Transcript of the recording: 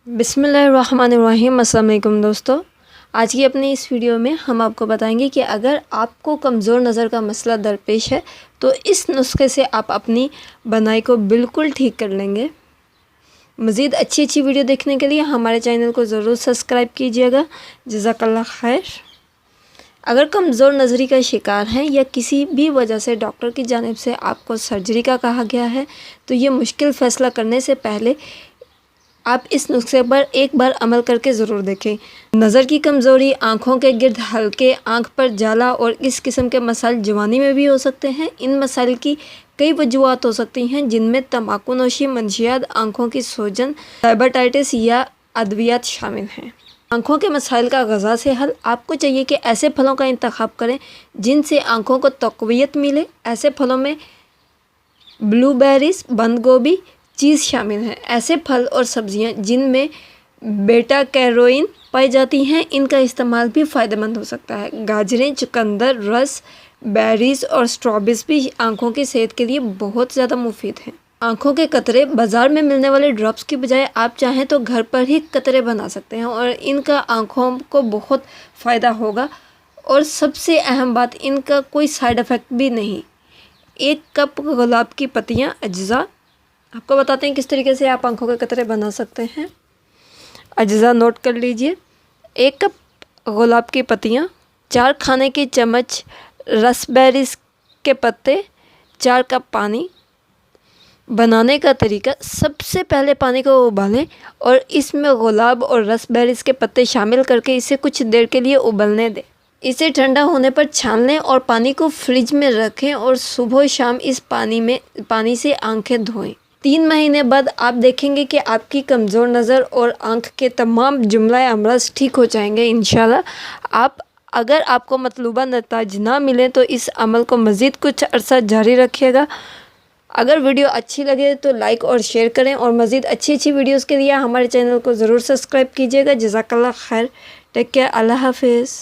बिस्मिल्लाहिर्रहमानिर्रहीम। अस्सलाम वालेकुम दोस्तों, आज की अपनी इस वीडियो में हम आपको बताएंगे कि अगर आपको कमज़ोर नज़र का मसला दरपेश है तो इस नुस्खे से आप अपनी बनाई को बिल्कुल ठीक कर लेंगे। मज़ीद अच्छी वीडियो देखने के लिए हमारे चैनल को ज़रूर सब्सक्राइब कीजिएगा। जज़ाकल्लाह खैर। अगर कमज़ोर नज़री का शिकार हैं या किसी भी वजह से डॉक्टर की जानिब से आपको सर्जरी का कहा गया है तो ये मुश्किल फ़ैसला करने से पहले आप इस नुस्खे पर एक बार अमल करके ज़रूर देखें। नज़र की कमज़ोरी, आँखों के गिर्द हल्के, आँख पर जाला और इस किस्म के मसाइल जवानी में भी हो सकते हैं। इन मसाइल की कई वजूहात हो सकती हैं जिनमें तंबाकू नोशी, मंशियात, आँखों की सूजन, डायबिटीज़ या अद्वियात शामिल हैं। आँखों के मसाइल का ग़ज़ा से हल। आपको चाहिए कि ऐसे फलों का इंतखाब करें जिनसे आँखों को तक़वियत मिले। ऐसे फलों में ब्लूबेरीज़, बंद गोभी, चीज़ शामिल हैं। ऐसे फल और सब्ज़ियाँ जिनमें बेटा कैरोइन पाई जाती हैं, इनका इस्तेमाल भी फ़ायदेमंद हो सकता है। गाजरें, चुकंदर, रस, बेरीज़ और स्ट्रॉबेरीज़ भी आँखों की सेहत के लिए बहुत ज़्यादा मुफीद हैं। आँखों के कतरे, बाज़ार में मिलने वाले ड्रॉप्स की बजाय आप चाहें तो घर पर ही कतरे बना सकते हैं और इनका आँखों को बहुत फ़ायदा होगा। और सबसे अहम बात, इनका कोई साइड इफ़ेक्ट भी नहीं। 1 कप गुलाब की पत्तियाँ अज्जा। आपको बताते हैं किस तरीके से आप आँखों के कतरे बना सकते हैं। अज्जा नोट कर लीजिए। 1 कप गुलाब की पत्तियाँ, 4 खाने के चम्मच रसबेरीज़ के पत्ते, 4 कप पानी। बनाने का तरीका, सबसे पहले पानी को उबालें और इसमें गुलाब और रसबेरीज़ के पत्ते शामिल करके इसे कुछ देर के लिए उबलने दें। इसे ठंडा होने पर छान लें और पानी को फ्रिज में रखें और सुबह शाम इस पानी से आंखें धोएं। 3 महीने बाद आप देखेंगे कि आपकी कमज़ोर नज़र और आँख के तमाम जुमला अमराज ठीक हो जाएंगे इंशाल्लाह। अगर आपको मतलूबा नताज ना मिले तो इस अमल को मज़ीद कुछ अरसा जारी रखिएगा। अगर वीडियो अच्छी लगे तो लाइक और शेयर करें और मज़ीद अच्छी वीडियोज़ के लिए हमारे चैनल को ज़रूर सब्सक्राइब कीजिएगा। जज़ाकल्लाह खैर। Take care. अल्लाह हाफिज़।